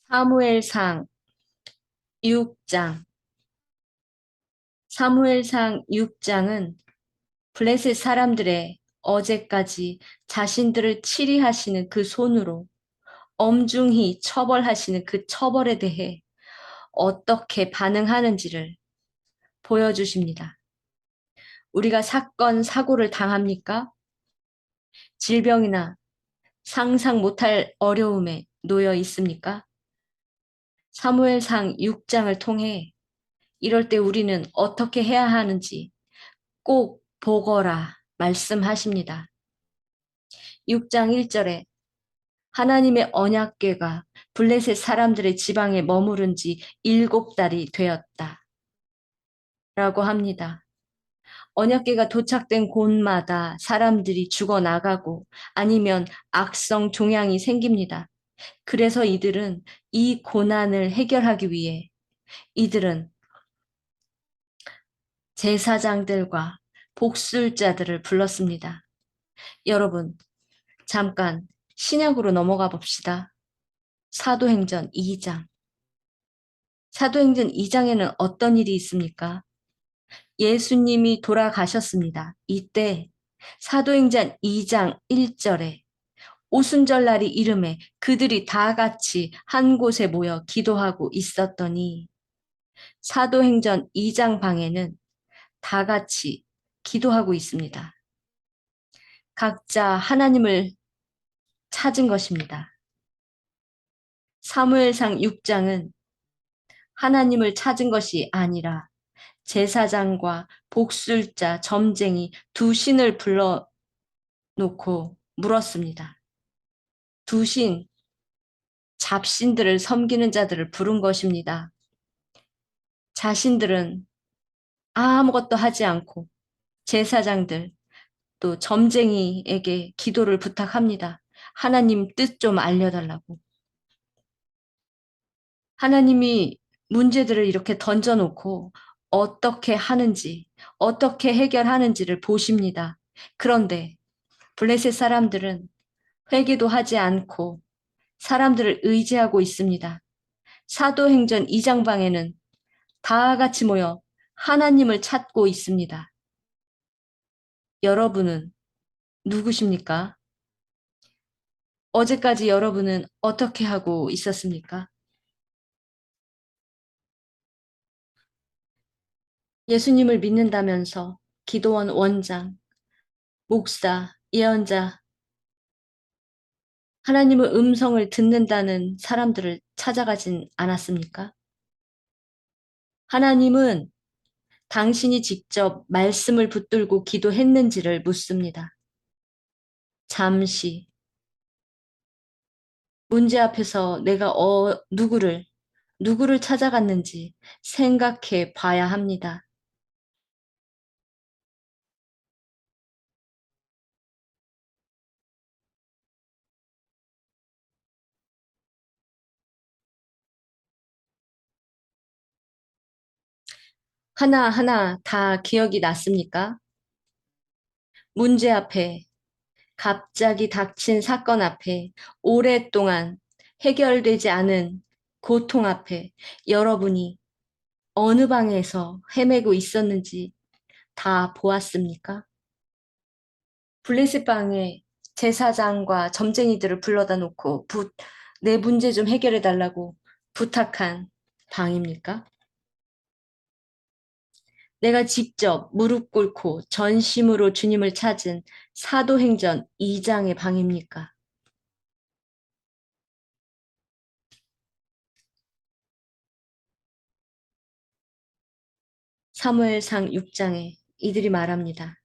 사무엘상 6장. 사무엘상 6장은 블레셋 사람들의 어제까지 자신들을 치리하시는 그 손으로 엄중히 처벌하시는 그 처벌에 대해 어떻게 반응하는지를 보여주십니다. 우리가 사건, 사고를 당합니까? 질병이나 상상 못할 어려움에 놓여 있습니까? 사무엘상 6장을 통해 이럴 때 우리는 어떻게 해야 하는지 꼭 보거라 말씀하십니다. 6장 1절에 하나님의 언약궤가 블레셋 사람들의 지방에 머무른 지 7달이 되었다. 라고 합니다. 언약궤가 도착된 곳마다 사람들이 죽어나가고 아니면 악성 종양이 생깁니다. 그래서 이들은 이 고난을 해결하기 위해 이들은 제사장들과 복술자들을 불렀습니다. 여러분, 잠깐 신약으로 넘어가 봅시다. 사도행전 2장. 사도행전 2장에는 어떤 일이 있습니까? 예수님이 돌아가셨습니다. 이때 사도행전 2장 1절에 오순절날이 이름에 그들이 다 같이 한 곳에 모여 기도하고 있었더니 사도행전 2장 방에는 다 같이 기도하고 있습니다. 각자 하나님을 찾은 것입니다. 사무엘상 6장은 하나님을 찾은 것이 아니라 제사장과 복술자, 점쟁이 두 신을 불러놓고 물었습니다. 두 신, 잡신들을 섬기는 자들을 부른 것입니다. 자신들은 아무것도 하지 않고 제사장들 또 점쟁이에게 기도를 부탁합니다. 하나님 뜻 좀 알려달라고. 하나님이 문제들을 이렇게 던져놓고 어떻게 하는지, 어떻게 해결하는지를 보십니다. 그런데 블레셋 사람들은 회개도 하지 않고 사람들을 의지하고 있습니다. 사도행전 2장 방에는 다 같이 모여 하나님을 찾고 있습니다. 여러분은 누구십니까? 어제까지 여러분은 어떻게 하고 있었습니까? 예수님을 믿는다면서 기도원 원장, 목사, 예언자, 하나님의 음성을 듣는다는 사람들을 찾아가진 않았습니까? 하나님은 당신이 직접 말씀을 붙들고 기도했는지를 묻습니다. 잠시 문제 앞에서 내가 누구를 찾아갔는지 생각해 봐야 합니다. 하나하나 다 기억이 났습니까? 문제 앞에, 갑자기 닥친 사건 앞에, 오랫동안 해결되지 않은 고통 앞에 여러분이 어느 방에서 헤매고 있었는지 다 보았습니까? 블레셋 방에 제사장과 점쟁이들을 불러다 놓고 내 문제 좀 해결해 달라고 부탁한 방입니까? 내가 직접 무릎 꿇고 전심으로 주님을 찾은 사도행전 2장의 방입니까? 사무엘상 6장에 이들이 말합니다.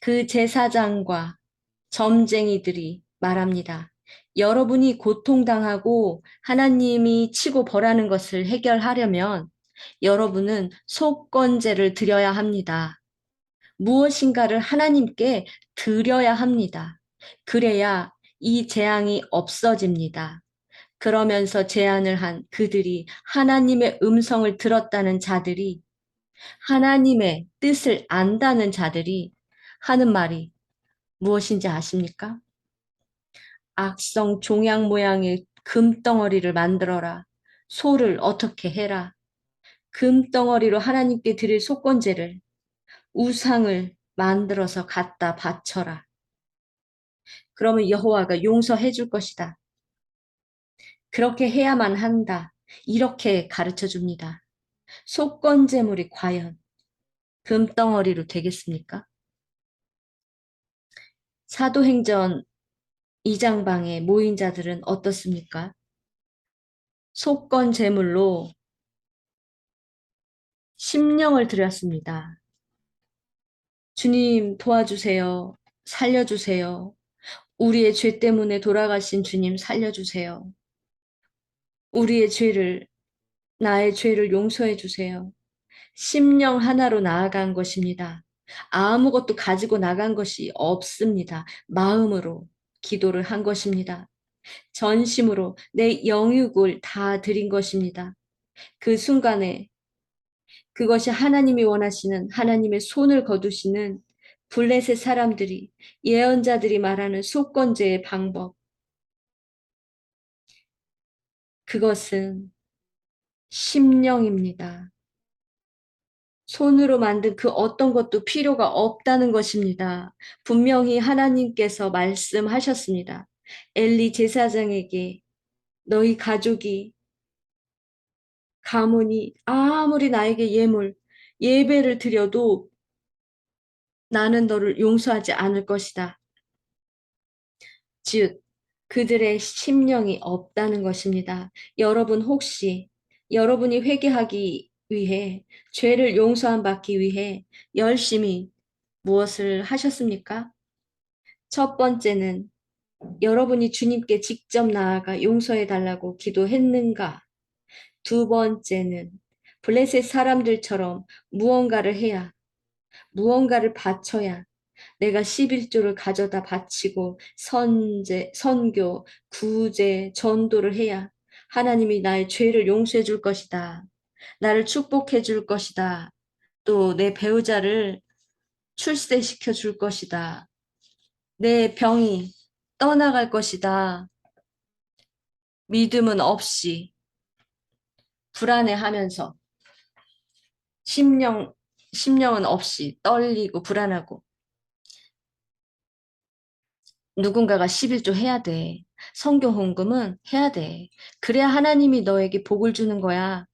그 제사장과 점쟁이들이 말합니다. 여러분이 고통당하고 하나님이 치고 벌하는 것을 해결하려면 여러분은 속건제를 드려야 합니다. 무엇인가를 하나님께 드려야 합니다. 그래야 이 재앙이 없어집니다. 그러면서 제안을 한 그들이 하나님의 음성을 들었다는 자들이 하나님의 뜻을 안다는 자들이 하는 말이 무엇인지 아십니까? 악성 종양 모양의 금덩어리를 만들어라. 소를 어떻게 해라. 금덩어리로 하나님께 드릴 속건제를 우상을 만들어서 갖다 바쳐라. 그러면 여호와가 용서해 줄 것이다. 그렇게 해야만 한다. 이렇게 가르쳐 줍니다. 속건제물이 과연 금덩어리로 되겠습니까? 사도행전 2장방에 모인 자들은 어떻습니까? 속건제물로 심령을 드렸습니다. 주님 도와주세요. 살려주세요. 우리의 죄 때문에 돌아가신 주님 살려주세요. 우리의 죄를, 나의 죄를 용서해 주세요. 심령 하나로 나아간 것입니다. 아무것도 가지고 나간 것이 없습니다. 마음으로 기도를 한 것입니다. 전심으로 내 영육을 다 드린 것입니다. 그 순간에 그것이 하나님이 원하시는 하나님의 손을 거두시는 블레셋 사람들이 예언자들이 말하는 속건제의 방법 그것은 심령입니다. 손으로 만든 그 어떤 것도 필요가 없다는 것입니다. 분명히 하나님께서 말씀하셨습니다. 엘리 제사장에게 너희 가족이 가문이 아무리 나에게 예배를 드려도 나는 너를 용서하지 않을 것이다. 즉, 그들의 심령이 없다는 것입니다. 여러분 혹시 여러분이 회개하기 위해 죄를 용서함 받기 위해 열심히 무엇을 하셨습니까? 첫 번째는 여러분이 주님께 직접 나아가 용서해 달라고 기도했는가? 두 번째는 블레셋 사람들처럼 무언가를 해야, 무언가를 바쳐야 내가 11조를 가져다 바치고 선교, 구제, 전도를 해야 하나님이 나의 죄를 용서해 줄 것이다. 나를 축복해 줄 것이다. 또 내 배우자를 출세시켜 줄 것이다. 내 병이 떠나갈 것이다. 믿음은 없이 불안해하면서 심령, 심령은 없이 떨리고 불안하고 누군가가 11조 해야 돼. 성교 헌금은 해야 돼. 그래야 하나님이 너에게 복을 주는 거야.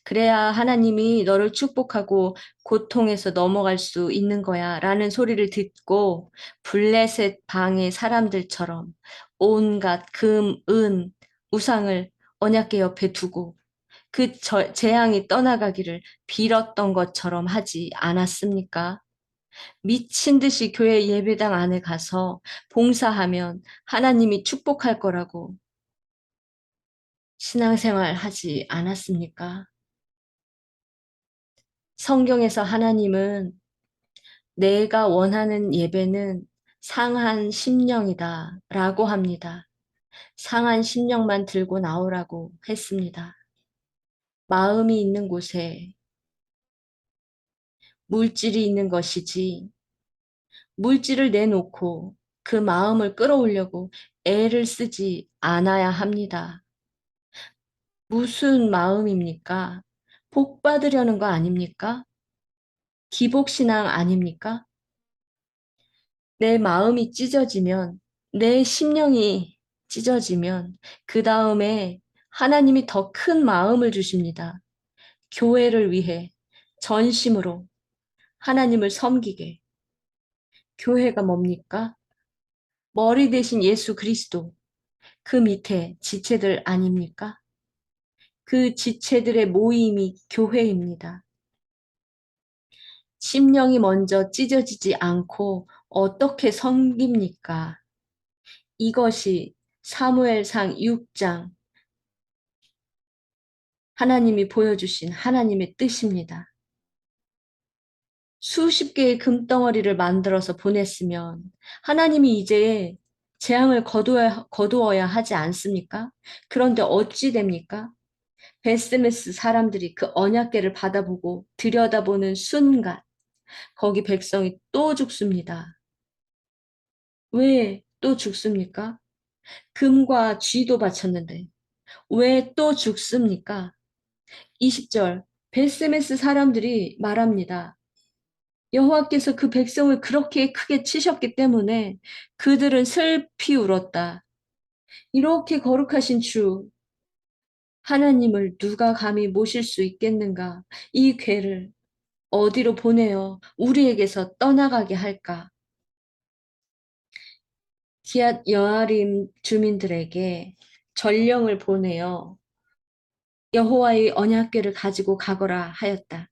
그래야 하나님이 너를 축복하고 고통에서 넘어갈 수 있는 거야. 라는 소리를 듣고 블레셋 방의 사람들처럼 온갖 금, 은, 우상을 언약궤 옆에 두고 그 재앙이 떠나가기를 빌었던 것처럼 하지 않았습니까? 미친 듯이 교회 예배당 안에 가서 봉사하면 하나님이 축복할 거라고 신앙생활 하지 않았습니까? 성경에서 하나님은 내가 원하는 예배는 상한 심령이다 라고 합니다. 상한 심령만 들고 나오라고 했습니다. 마음이 있는 곳에 물질이 있는 것이지 물질을 내놓고 그 마음을 끌어오려고 애를 쓰지 않아야 합니다. 무슨 마음입니까? 복 받으려는 거 아닙니까? 기복신앙 아닙니까? 내 마음이 찢어지면, 내 심령이 찢어지면, 그 다음에 하나님이 더 큰 마음을 주십니다. 교회를 위해 전심으로 하나님을 섬기게. 교회가 뭡니까? 머리 대신 예수 그리스도. 그 밑에 지체들 아닙니까? 그 지체들의 모임이 교회입니다. 심령이 먼저 찢어지지 않고 어떻게 섬깁니까? 이것이 사무엘상 6장 하나님이 보여주신 하나님의 뜻입니다. 수십 개의 금덩어리를 만들어서 보냈으면 하나님이 이제 재앙을 거두어야 하지 않습니까? 그런데 어찌 됩니까? 베스메스 사람들이 그 언약궤를 받아보고 들여다보는 순간 거기 백성이 또 죽습니다. 왜 또 죽습니까? 금과 쥐도 바쳤는데 왜 또 죽습니까? 20절 베스메스 사람들이 말합니다. 여호와께서 그 백성을 그렇게 크게 치셨기 때문에 그들은 슬피 울었다. 이렇게 거룩하신 주 하나님을 누가 감히 모실 수 있겠는가? 이 괴를 어디로 보내어 우리에게서 떠나가게 할까? 기앗 여아림 주민들에게 전령을 보내어 여호와의 언약궤를 가지고 가거라 하였다.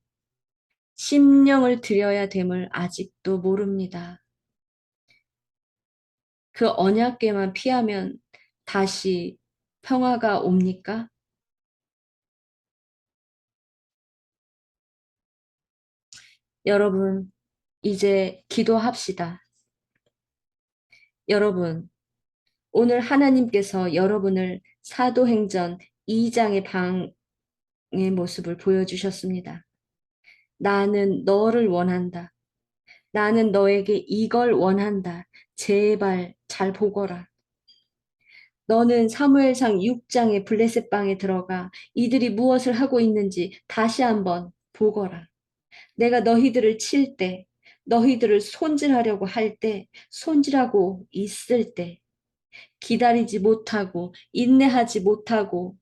심령을 들여야 됨을 아직도 모릅니다. 그 언약궤만 피하면 다시 평화가 옵니까? 여러분, 이제 기도합시다. 여러분, 오늘 하나님께서 여러분을 사도행전 2장의 방의 모습을 보여주셨습니다. 나는 너를 원한다. 나는 너에게 이걸 원한다. 제발 잘 보거라. 너는 사무엘상 6장의 블레셋 방에 들어가 이들이 무엇을 하고 있는지 다시 한번 보거라. 내가 너희들을 칠 때, 너희들을 손질하려고 할 때, 손질하고 있을 때, 기다리지 못하고, 인내하지 못하고,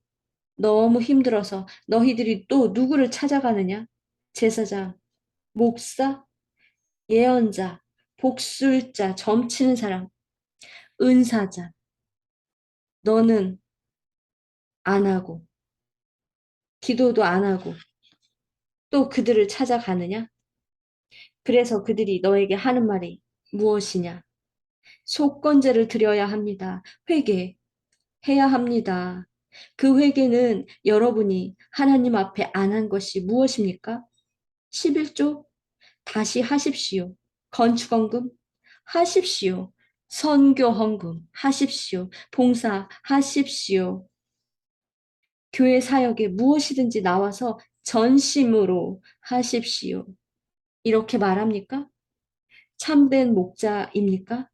너무 힘들어서 너희들이 또 누구를 찾아가느냐? 제사장, 목사, 예언자, 복술자, 점치는 사람, 은사자. 너는 안 하고, 기도도 안 하고, 또 그들을 찾아가느냐? 그래서 그들이 너에게 하는 말이 무엇이냐? 속건제를 드려야 합니다. 회개해야 합니다. 그 회개는 여러분이 하나님 앞에 안 한 것이 무엇입니까? 11조 다시 하십시오. 건축헌금 하십시오. 선교헌금 하십시오. 봉사 하십시오. 교회 사역에 무엇이든지 나와서 전심으로 하십시오. 이렇게 말합니까? 참된 목자입니까?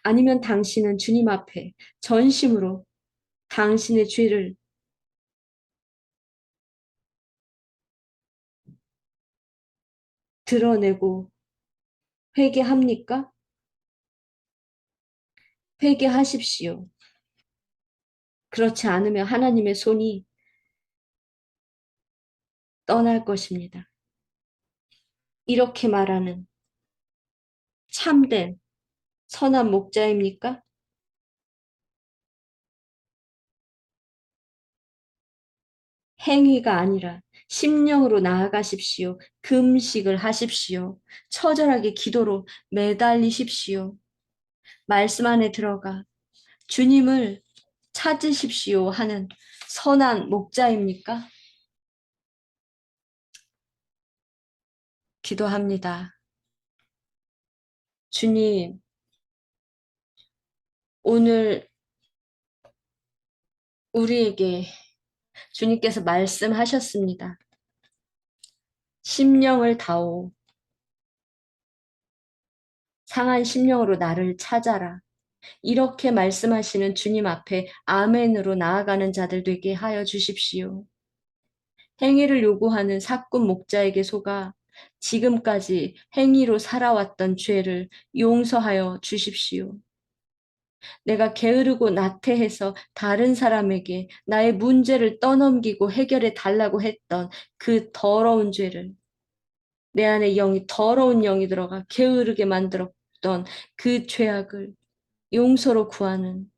아니면 당신은 주님 앞에 전심으로 당신의 죄를 드러내고 회개합니까? 회개하십시오. 그렇지 않으면 하나님의 손이 떠날 것입니다. 이렇게 말하는 참된 선한 목자입니까? 행위가 아니라 심령으로 나아가십시오. 금식을 하십시오. 처절하게 기도로 매달리십시오. 말씀 안에 들어가 주님을 찾으십시오 하는 선한 목자입니까? 기도합니다. 주님, 오늘 우리에게 주님께서 말씀하셨습니다. 심령을 다오. 상한 심령으로 나를 찾아라. 이렇게 말씀하시는 주님 앞에 아멘으로 나아가는 자들 되게 하여 주십시오. 행위를 요구하는 사꾼 목자에게 속아 지금까지 행위로 살아왔던 죄를 용서하여 주십시오. 내가 게으르고 나태해서 다른 사람에게 나의 문제를 떠넘기고 해결해 달라고 했던 그 더러운 죄를 내 안에 영이 더러운 영이 들어가 게으르게 만들었던 그 죄악을 용서로 구하는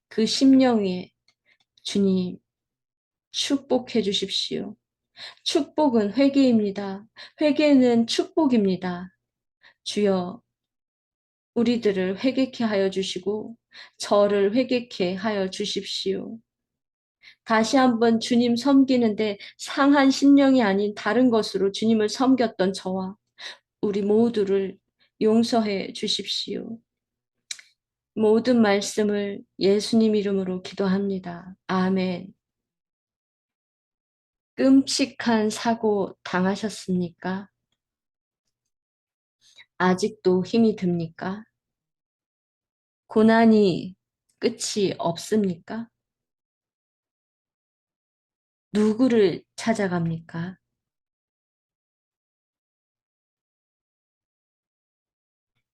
그 심령 위에 주님 축복해 주십시오. 축복은 회개입니다. 회개는 축복입니다. 주여 우리들을 회개케 하여 주시고 저를 회개케 하여 주십시오. 다시 한번 주님 섬기는데 상한 심령이 아닌 다른 것으로 주님을 섬겼던 저와 우리 모두를 용서해 주십시오. 모든 말씀을 예수님 이름으로 기도합니다. 아멘. 끔찍한 사고 당하셨습니까? 아직도 힘이 듭니까? 고난이 끝이 없습니까? 누구를 찾아갑니까?